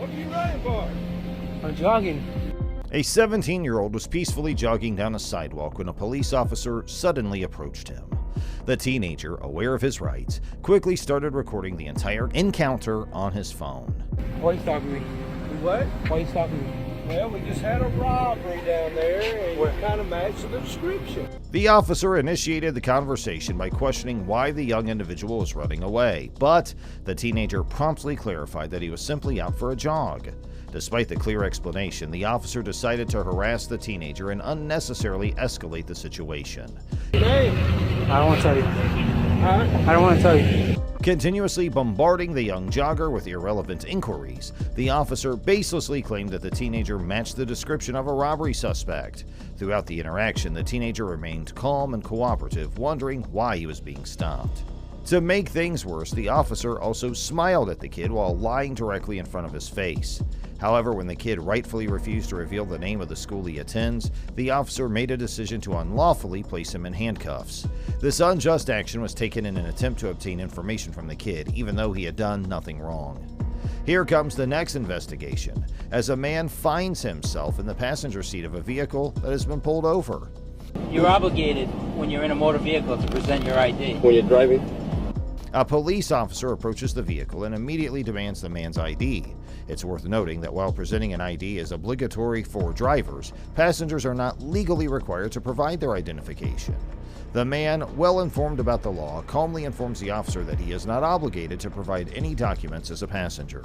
What are you running for? I'm jogging. A 17-year-old was peacefully jogging down a sidewalk when a police officer suddenly approached him. The teenager, aware of his rights, quickly started recording the entire encounter on his phone. Why are you stopping me? What? Why are you stopping me? Well, we just had a robbery down there, and it kind of matched the description. The officer initiated the conversation by questioning why the young individual was running away, but the teenager promptly clarified that he was simply out for a jog. Despite the clear explanation, the officer decided to harass the teenager and unnecessarily escalate the situation. Hey. I don't want to tell you. Huh? I don't want to tell you. Continuously bombarding the young jogger with irrelevant inquiries, the officer baselessly claimed that the teenager matched the description of a robbery suspect. Throughout the interaction, the teenager remained calm and cooperative, wondering why he was being stopped. To make things worse, the officer also smiled at the kid while lying directly in front of his face. However, when the kid rightfully refused to reveal the name of the school he attends, the officer made a decision to unlawfully place him in handcuffs. This unjust action was taken in an attempt to obtain information from the kid, even though he had done nothing wrong. Here comes the next investigation, as a man finds himself in the passenger seat of a vehicle that has been pulled over. You're obligated when you're in a motor vehicle to present your ID. When you're driving? A police officer approaches the vehicle and immediately demands the man's ID. It's worth noting that while presenting an ID is obligatory for drivers, passengers are not legally required to provide their identification. The man, well informed about the law, calmly informs the officer that he is not obligated to provide any documents as a passenger.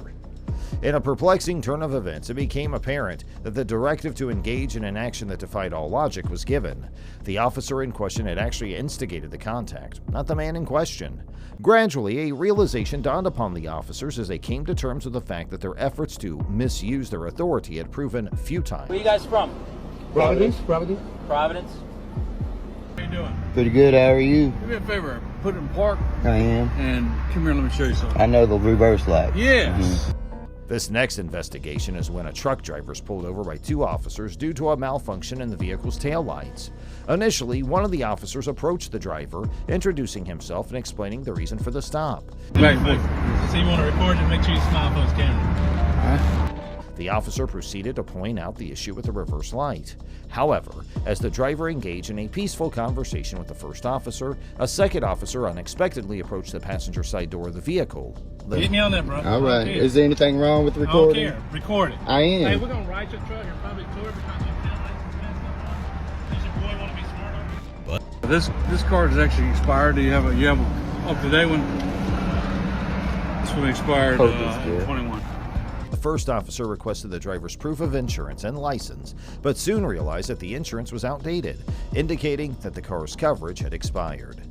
In a perplexing turn of events, it became apparent that the directive to engage in an action that defied all logic was given. The officer in question had actually instigated the contact, not the man in question. Gradually, a realization dawned upon the officers as they came to terms with the fact that their efforts to misuse their authority had proven futile. Where are you guys from? Providence? Providence? How you doing? Pretty good, how are you? Do me a favor, put it in park I am. and come here, let me show you something. I know the reverse light. Yes. This next investigation is when a truck driver is pulled over by two officers due to a malfunction in the vehicle's taillights. Initially, one of the officers approached the driver, introducing himself and explaining the reason for the stop. Back. So you want to record it, make sure you smile for his camera. The officer proceeded to point out the issue with the reverse light. However, as the driver engaged in a peaceful conversation with the first officer, a second officer unexpectedly approached the passenger side door of the vehicle. Get me on that, bro. All right. Is there anything wrong with the recording? I don't care. Record it. I am. Hey, we're going to ride your truck and probably tour because your taillights and stuff. Does your boy want to be smart on it? This card is actually expired. Do you have a up-to-date one? This one expired 21. The first officer requested the driver's proof of insurance and license, but soon realized that the insurance was outdated, indicating that the car's coverage had expired.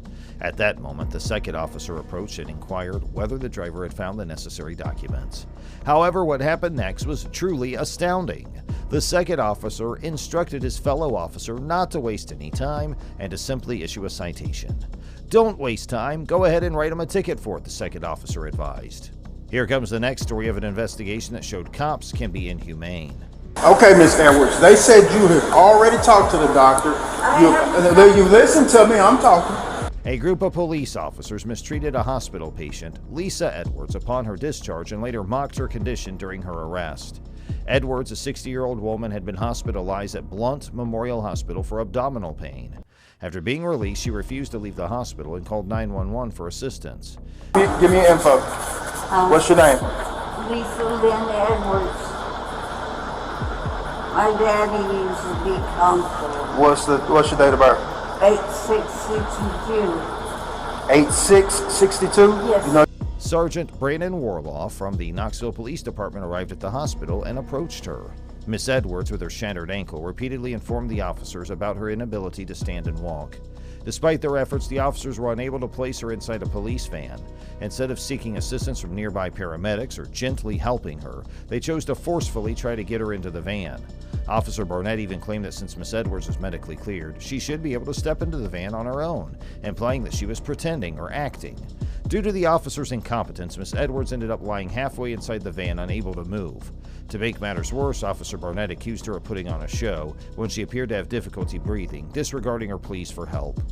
At that moment, the second officer approached and inquired whether the driver had found the necessary documents. However, what happened next was truly astounding. The second officer instructed his fellow officer not to waste any time and to simply issue a citation. "Don't waste time, go ahead and write him a ticket for it," the second officer advised. Here comes the next story of an investigation that showed cops can be inhumane. Okay, Miss Edwards, they said you had already talked to the doctor. You listen to me, I'm talking. A group of police officers mistreated a hospital patient, Lisa Edwards, upon her discharge and later mocked her condition during her arrest. Edwards, a 60-year-old woman, had been hospitalized at Blunt Memorial Hospital for abdominal pain. After being released, she refused to leave the hospital and called 911 for assistance. Give me info. What's your name? Lisa Lynn Edwards. My daddy used to be comfortable. What's your date of birth? 8662. 8662? Yes. You know, Sergeant Brandon Warlaw from the Knoxville Police Department arrived at the hospital and approached her. Miss Edwards, with her shattered ankle, repeatedly informed the officers about her inability to stand and walk. Despite their efforts, the officers were unable to place her inside a police van. Instead of seeking assistance from nearby paramedics or gently helping her, they chose to forcefully try to get her into the van. Officer Barnett even claimed that since Miss Edwards was medically cleared, she should be able to step into the van on her own, implying that she was pretending or acting. Due to the officer's incompetence, Miss Edwards ended up lying halfway inside the van, unable to move. To make matters worse, Officer Barnett accused her of putting on a show when she appeared to have difficulty breathing, disregarding her pleas for help.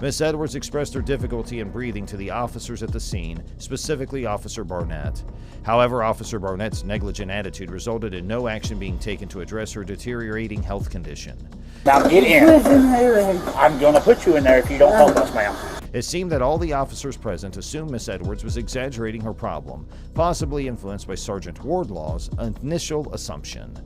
Miss Edwards expressed her difficulty in breathing to the officers at the scene, specifically Officer Barnett. However, Officer Barnett's negligent attitude resulted in no action being taken to address her deteriorating health condition. Now get in. I'm going to put you in there if you don't help us, ma'am. It seemed that all the officers present assumed Miss Edwards was exaggerating her problem, possibly influenced by Sergeant Wardlaw's initial assumption.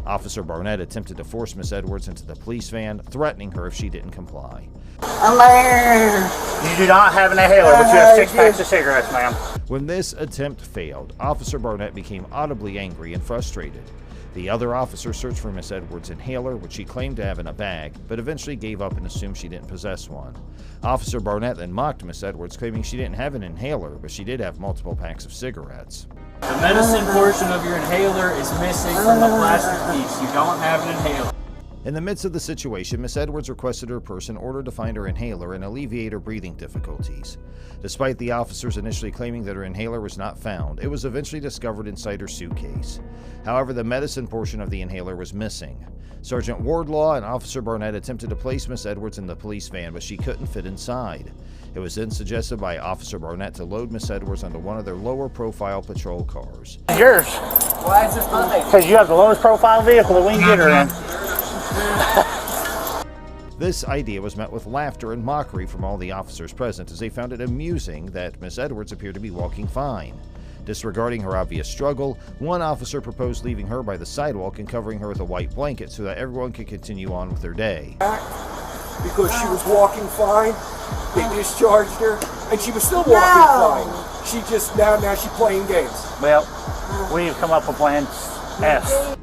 Officer Barnett attempted to force Miss Edwards into the police van, threatening her if she didn't comply. You do not have an inhaler, but you have 6 packs of cigarettes, ma'am. When this attempt failed, Officer Barnett became audibly angry and frustrated. The other officer searched for Miss Edwards' inhaler, which she claimed to have in a bag, but eventually gave up and assumed she didn't possess one. Officer Barnett then mocked Miss Edwards, claiming she didn't have an inhaler, but she did have multiple packs of cigarettes. The medicine portion of your inhaler is missing from the plastic piece. You don't have an inhaler. In the midst of the situation, Miss Edwards requested her person ordered to find her inhaler and alleviate her breathing difficulties. Despite the officers initially claiming that her inhaler was not found, it was eventually discovered inside her suitcase. However, the medicine portion of the inhaler was missing. Sergeant Wardlaw and Officer Barnett attempted to place Miss Edwards in the police van, but she couldn't fit inside. It was then suggested by Officer Barnett to load Miss Edwards onto one of their lower-profile patrol cars. Yours. Why is this mine? Because you have the lowest profile vehicle that we can get her in. This idea was met with laughter and mockery from all the officers present, as they found it amusing that Miss Edwards appeared to be walking fine. Disregarding her obvious struggle, one officer proposed leaving her by the sidewalk and covering her with a white blanket so that everyone could continue on with their day. Because she was walking fine, they discharged her, and she was still walking fine. She just, now she's playing games. Well, we've come up with plan S.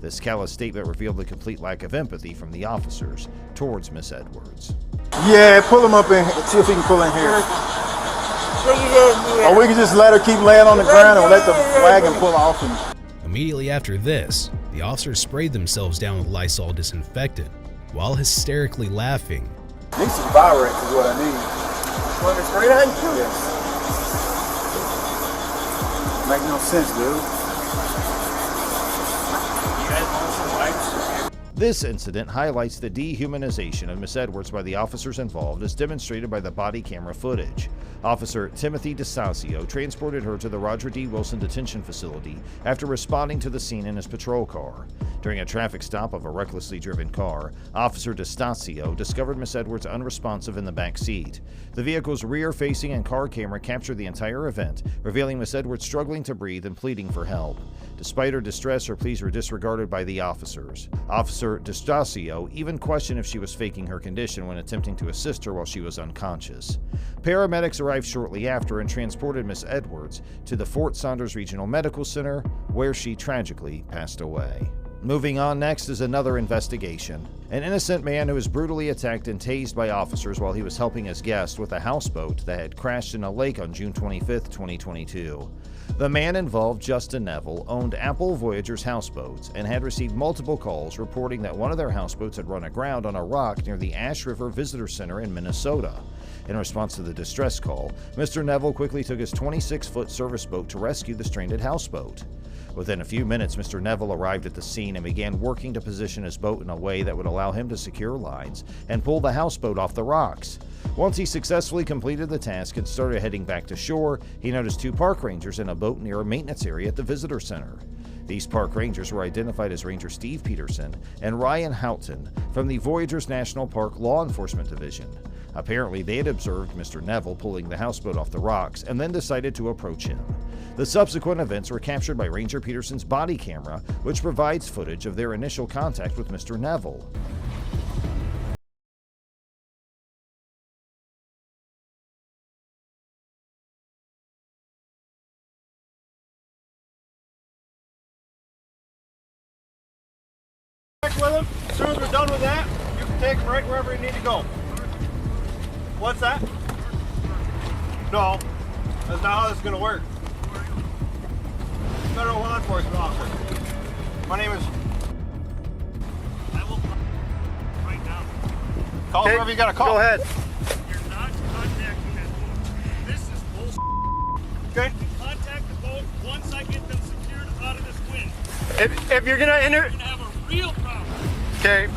This callous statement revealed the complete lack of empathy from the officers towards Miss Edwards. Yeah, pull him up and see if he can pull in here. Or we can just let her keep laying on the ground and let the wagon pull off. Immediately after this, the officers sprayed themselves down with Lysol disinfectant while hysterically laughing. Need some Virex is what I need. Want to spray that? Yes. Make no sense, dude. This incident highlights the dehumanization of Miss Edwards by the officers involved, as demonstrated by the body camera footage. Officer Timothy DeStasio transported her to the Roger D. Wilson Detention Facility after responding to the scene in his patrol car. During a traffic stop of a recklessly driven car, Officer DeStasio discovered Miss Edwards unresponsive in the back seat. The vehicle's rear-facing and car camera captured the entire event, revealing Miss Edwards struggling to breathe and pleading for help. Despite her distress, her pleas were disregarded by the officers. Officer DeStasio even questioned if she was faking her condition when attempting to assist her while she was unconscious. Paramedics arrived shortly after and transported Miss Edwards to the Fort Saunders Regional Medical Center, where she tragically passed away. Moving on next is another investigation. An innocent man who was brutally attacked and tased by officers while he was helping his guest with a houseboat that had crashed in a lake on June 25, 2022. The man involved, Justin Neville, owned Apple Voyager's houseboats and had received multiple calls reporting that one of their houseboats had run aground on a rock near the Ash River Visitor Center in Minnesota. In response to the distress call, Mr. Neville quickly took his 26-foot service boat to rescue the stranded houseboat. Within a few minutes, Mr. Neville arrived at the scene and began working to position his boat in a way that would allow him to secure lines and pull the houseboat off the rocks. Once he successfully completed the task and started heading back to shore, he noticed 2 park rangers in a boat near a maintenance area at the visitor center. These park rangers were identified as Ranger Steve Peterson and Ryan Houghton from the Voyagers National Park Law Enforcement Division. Apparently, they had observed Mr. Neville pulling the houseboat off the rocks and then decided to approach him. The subsequent events were captured by Ranger Peterson's body camera, which provides footage of their initial contact with Mr. Neville. With him. As soon as we're done with that, you can take him right wherever you need to go. What's that? No, that's not how this is going to work. Federal law enforcement officer. My name is. I will call right now. Call whoever you got to call. Go ahead. You're not contacting that boat. This is bullshit. Okay. You can contact the boat once I get them secured out of this wind. If you're going to enter. You're going to have a real problem. Okay.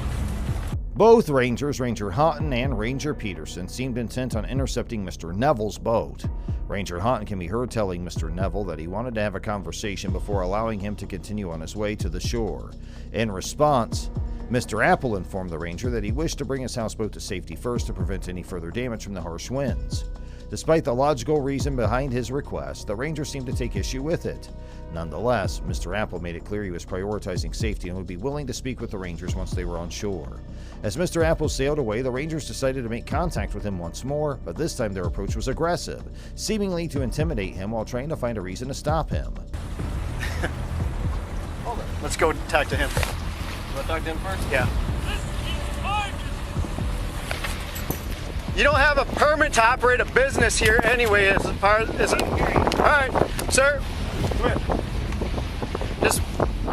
Both rangers, Ranger Houghton and Ranger Peterson, seemed intent on intercepting Mr. Neville's boat. Ranger Houghton can be heard telling Mr. Neville that he wanted to have a conversation before allowing him to continue on his way to the shore. In response, Mr. Apple informed the ranger that he wished to bring his houseboat to safety first to prevent any further damage from the harsh winds. Despite the logical reason behind his request, the ranger seemed to take issue with it. Nonetheless, Mr. Apple made it clear he was prioritizing safety and would be willing to speak with the rangers once they were on shore. As Mr. Apple sailed away, the rangers decided to make contact with him once more, but this time their approach was aggressive, seemingly to intimidate him while trying to find a reason to stop him. Hold it. Let's go talk to him. You want to talk to him first? Yeah. You don't have a permit to operate a business here anyway, as far as all right, sir. Come here.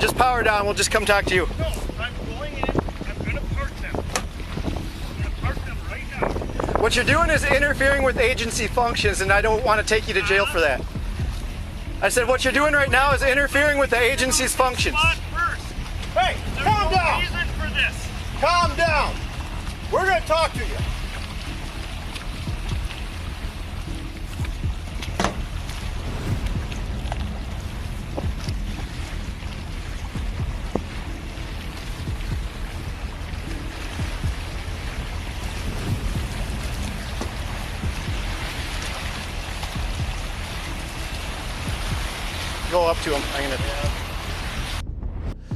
Just power down. We'll just come talk to you. No, I'm going in. I'm going to park them. I'm going to park them right now. What you're doing is interfering with agency functions, and I don't want to take you to jail for that. I said what you're doing right now is interfering with the agency's functions. Hey, calm down. There's no reason for this. Calm down. We're going to talk to you. Go up to him.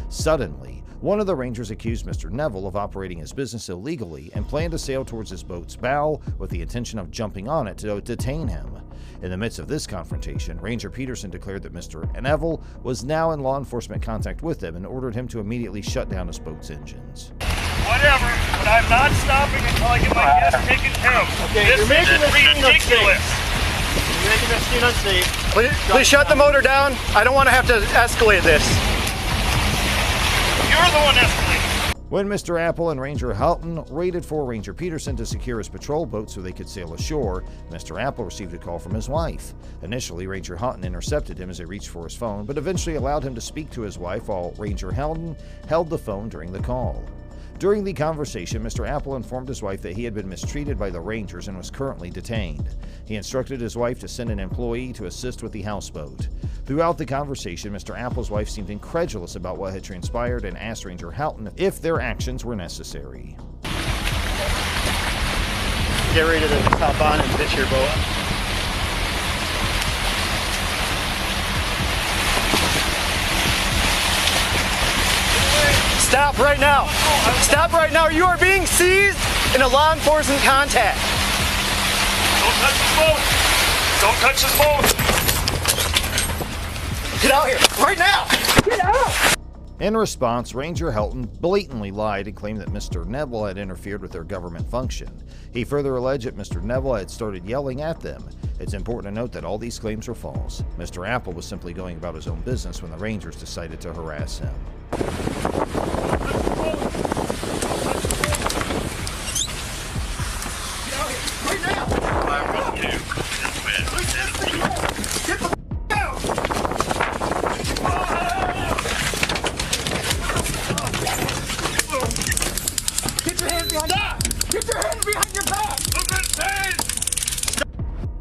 Suddenly, one of the rangers accused Mr. Neville of operating his business illegally and planned to sail towards his boat's bow with the intention of jumping on it to detain him. In the midst of this confrontation, Ranger Peterson declared that Mr. Neville was now in law enforcement contact with him and ordered him to immediately shut down his boat's engines. Whatever, but I'm not stopping until I get my guest taken care of. Okay, this you're making is this thing ridiculous. You're making this scene unsafe. Please shut the motor down. I don't want to have to escalate this. You're the one escalating. When Mr. Apple and Ranger Houghton waited for Ranger Peterson to secure his patrol boat so they could sail ashore, Mr. Apple received a call from his wife. Initially, Ranger Houghton intercepted him as he reached for his phone, but eventually allowed him to speak to his wife while Ranger Houghton held the phone during the call. During the conversation, Mr. Apple informed his wife that he had been mistreated by the Rangers and was currently detained. He instructed his wife to send an employee to assist with the houseboat. Throughout the conversation, Mr. Apple's wife seemed incredulous about what had transpired and asked Ranger Houghton if their actions were necessary. Get ready to hop on and pitch your boat. Stop right now. Stop right now. You are being seized in a law enforcement contact. Don't touch his boat. Don't touch his boat. Get out here right now. Get out. In response, Ranger Houghton blatantly lied and claimed that Mr. Neville had interfered with their government function. He further alleged that Mr. Neville had started yelling at them. It's important to note that all these claims are false. Mr. Apple was simply going about his own business when the Rangers decided to harass him.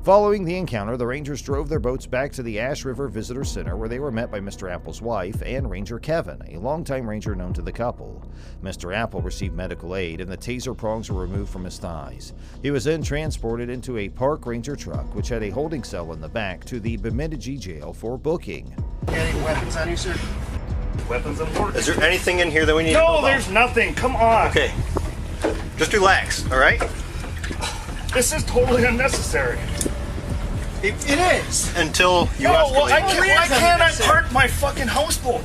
Following the encounter, the Rangers drove their boats back to the Ash River Visitor Center where they were met by Mr. Apple's wife and Ranger Kevin, a longtime ranger known to the couple. Mr. Apple received medical aid and the taser prongs were removed from his thighs. He was then transported into a park ranger truck which had a holding cell in the back to the Bemidji jail for booking. Any weapons on you, sir? Weapons on board. Is there anything in here that we need to know No, about? there's nothing. Come on. Okay. Just relax, all right? This is totally unnecessary. It is. Until you No, well, escalate. why can't I park my fucking houseboat?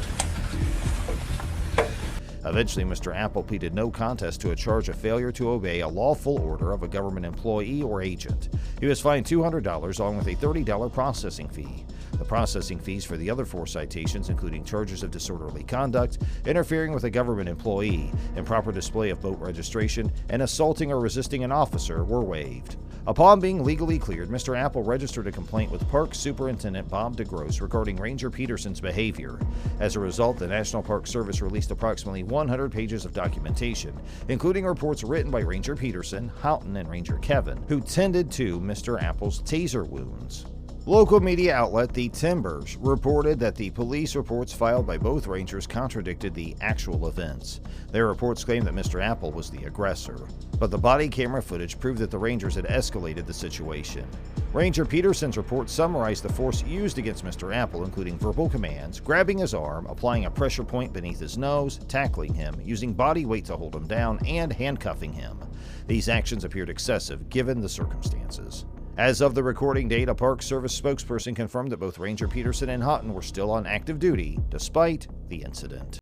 Eventually, Mr. Apple pleaded no contest to a charge of failure to obey a lawful order of a government employee or agent. He was fined $200 along with a $30 processing fee. The processing fees for the other 4 citations, including charges of disorderly conduct, interfering with a government employee, improper display of boat registration, and assaulting or resisting an officer, were waived. Upon being legally cleared, Mr. Apple registered a complaint with Park Superintendent Bob DeGrosse regarding Ranger Peterson's behavior. As a result, the National Park Service released approximately 100 pages of documentation, including reports written by Ranger Peterson, Houghton, and Ranger Kevin, who tended to Mr. Apple's taser wounds. Local media outlet The Timbers reported that the police reports filed by both Rangers contradicted the actual events. Their reports claimed that Mr. Apple was the aggressor, but the body camera footage proved that the Rangers had escalated the situation. Ranger Peterson's report summarized the force used against Mr. Apple, including verbal commands, grabbing his arm, applying a pressure point beneath his nose, tackling him, using body weight to hold him down, and handcuffing him. These actions appeared excessive given the circumstances. As of the recording date, a Park Service spokesperson confirmed that both Ranger Peterson and Houghton were still on active duty despite the incident.